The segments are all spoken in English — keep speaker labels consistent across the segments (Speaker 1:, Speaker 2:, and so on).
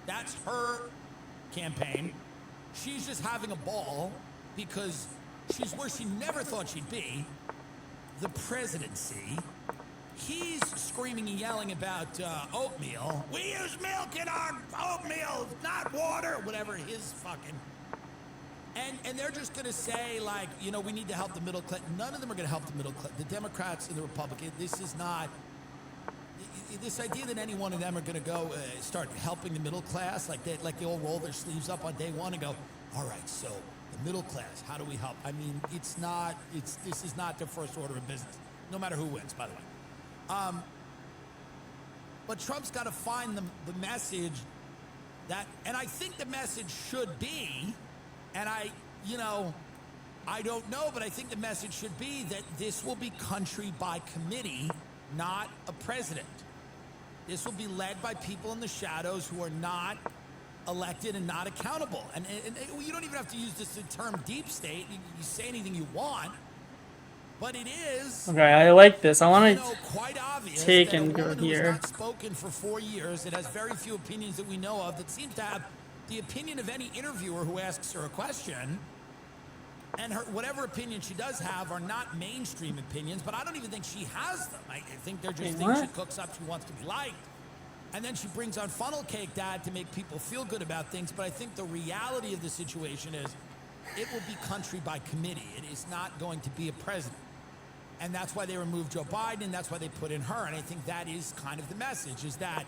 Speaker 1: That's her campaign. She's just having a ball because she's where she never thought she'd be, the presidency. He's screaming and yelling about oatmeal. We use milk in our oatmeal, not water, whatever his fucking... And they're just going to say, like, you know, we need to help the middle class. None of them are going to help the middle class. The Democrats and the Republicans, this is not... This idea that any one of them are going to go start helping the middle class, like they all roll their sleeves up on day one and go, all right, so the middle class, how do we help? I mean, this is not their first order of business, no matter who wins, by the way. But Trump's got to find the message that, and I think the message should be, and I don't know, but I think the message should be that this will be country by committee, not a president. This will be led by people in the shadows who are not elected and not accountable. And you don't even have to use this term deep state. You say anything you want. But it is. Okay,
Speaker 2: I like this. I want to
Speaker 1: quite obvious
Speaker 2: take and go here.
Speaker 1: Not spoken for 4 years. It has very few opinions that we know of. That seems to have the opinion of any interviewer who asks her a question. And whatever opinion she does have are not mainstream opinions. But I don't even think she has them. I think they're just things she cooks up. She wants to be liked. And then she brings on funnel cake dad to make people feel good about things. But I think the reality of the situation is it will be country by committee. It is not going to be a president. And that's why they removed Joe Biden, and that's why they put in her. And I think that is kind of the message, is that,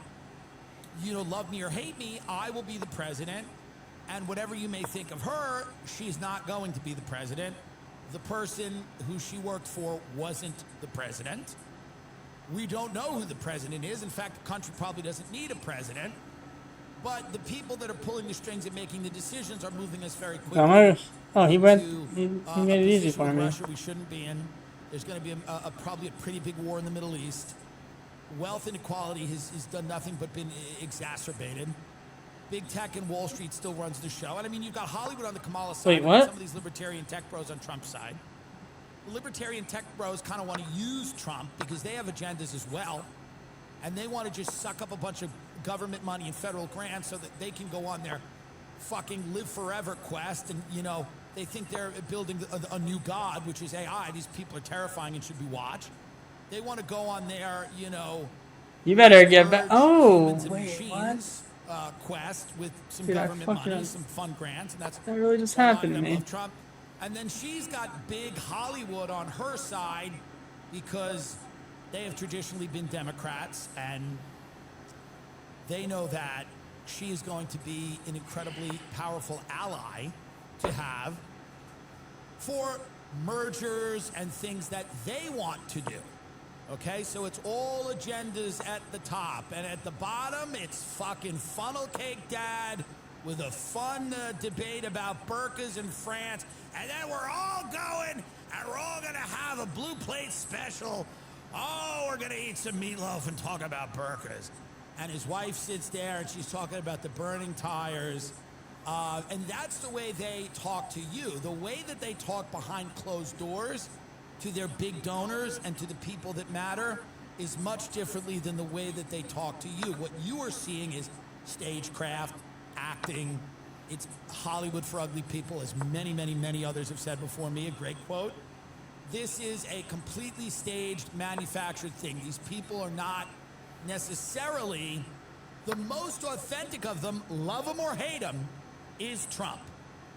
Speaker 1: you know, love me or hate me, I will be the president. And whatever you may think of her, she's not going to be the president. The person who she worked for wasn't the president. We don't know who the president is. In fact, the country probably doesn't need a president. But the people that are pulling the strings and making the decisions are moving us very quickly.
Speaker 2: Oh, he made it easy for me.
Speaker 1: Russia we shouldn't be in. There's going to be probably a pretty big war in the Middle East. Wealth inequality has done nothing but been exacerbated. Big tech and Wall Street still runs the show. And I mean, you've got Hollywood on the Kamala side.
Speaker 2: Wait, what?
Speaker 1: Some of these libertarian tech bros on Trump's side. The libertarian tech bros kind of want to use Trump because they have agendas as well. And they want to just suck up a bunch of government money and federal grants so that they can go on their fucking live forever quest. And, you know, they think they're building a new god, which is AI. These people are terrifying and should be watched. They want to go on their, you know...
Speaker 2: You better get back... Oh, wait, what?
Speaker 1: Quest with some government money, some fun grants. And that's
Speaker 2: that really just happened to me.
Speaker 1: Trump. And then she's got big Hollywood on her side because they have traditionally been Democrats, and they know that she is going to be an incredibly powerful ally to have for mergers and things that they want to do. Okay, so it's all agendas at the top, and at the bottom, it's fucking funnel cake dad with a fun debate about burqas in France, and then we're all going, and we're all gonna have a blue plate special. Oh, we're gonna eat some meatloaf and talk about burqas. And his wife sits there, and she's talking about the burning tires. And that's the way they talk to you. The way that they talk behind closed doors to their big donors and to the people that matter is much differently than the way that they talk to you. What you are seeing is stagecraft, acting. It's Hollywood for ugly people, as many, many, many others have said before me. A great quote. This is a completely staged, manufactured thing. These people are not necessarily the most authentic of them, love him or hate him, is Trump.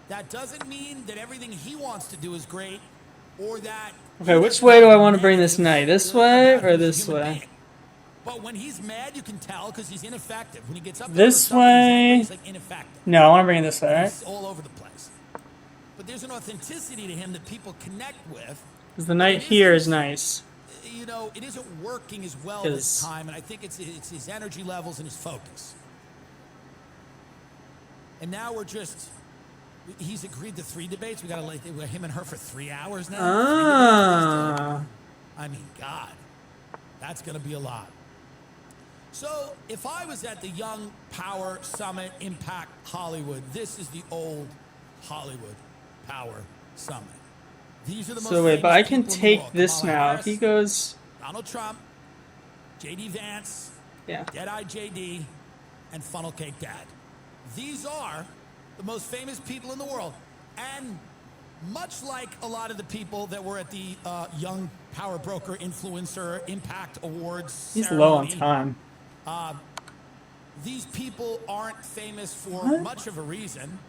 Speaker 1: That doesn't mean that everything he wants to do is great, or that...
Speaker 2: Okay, which way do I want to bring this knight? This way or this way?
Speaker 1: But when he's mad, you can tell because he's ineffective. When he gets up
Speaker 2: this way...
Speaker 1: he's like ineffective.
Speaker 2: No, I want to bring it this way, right?
Speaker 1: He's all over the place. But there's an authenticity to him that people connect with.
Speaker 2: Because the knight here is nice.
Speaker 1: You know, it isn't working as well this time, and I think it's his energy levels and his focus. And now he's agreed to 3 debates. We got to let him and her for 3 hours now.
Speaker 2: Ah.
Speaker 1: I mean, God, that's going to be a lot. So if I was at the Young Power Summit Impact Hollywood, this is the old Hollywood Power Summit. These are the most
Speaker 2: so wait, but I can
Speaker 1: people in the
Speaker 2: take
Speaker 1: world.
Speaker 2: this
Speaker 1: Kamala
Speaker 2: now.
Speaker 1: Harris,
Speaker 2: If he goes...
Speaker 1: Donald Trump, J.D. Vance,
Speaker 2: yeah.
Speaker 1: Dead-Eye J.D., and Funnel Cake Dad. These are the most famous people in the world. And much like a lot of the people that were at the Young Power Broker Influencer Impact Awards
Speaker 2: He's
Speaker 1: ceremony,
Speaker 2: low on time.
Speaker 1: these people aren't famous for
Speaker 2: What?
Speaker 1: much of a reason.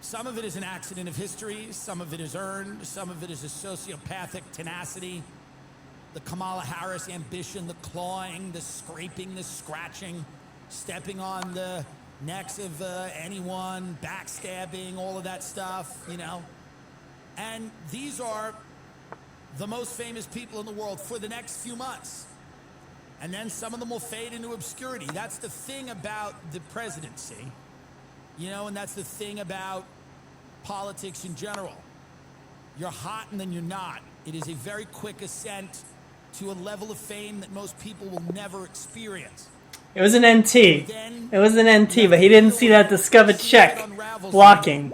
Speaker 1: Some of it is an accident of history. Some of it is earned. Some of it is a sociopathic tenacity. The Kamala Harris ambition, the clawing, the scraping, the scratching, stepping on the necks of anyone, backstabbing, all of that stuff, you know. And these are the most famous people in the world for the next few months. And then some of them will fade into obscurity. That's the thing about the presidency, you know, and that's the thing about politics in general. You're hot and then you're not. It is a very quick ascent to a level of fame that most people will never experience.
Speaker 2: It was an NT. It was an NT, but he didn't see that discovered check blocking.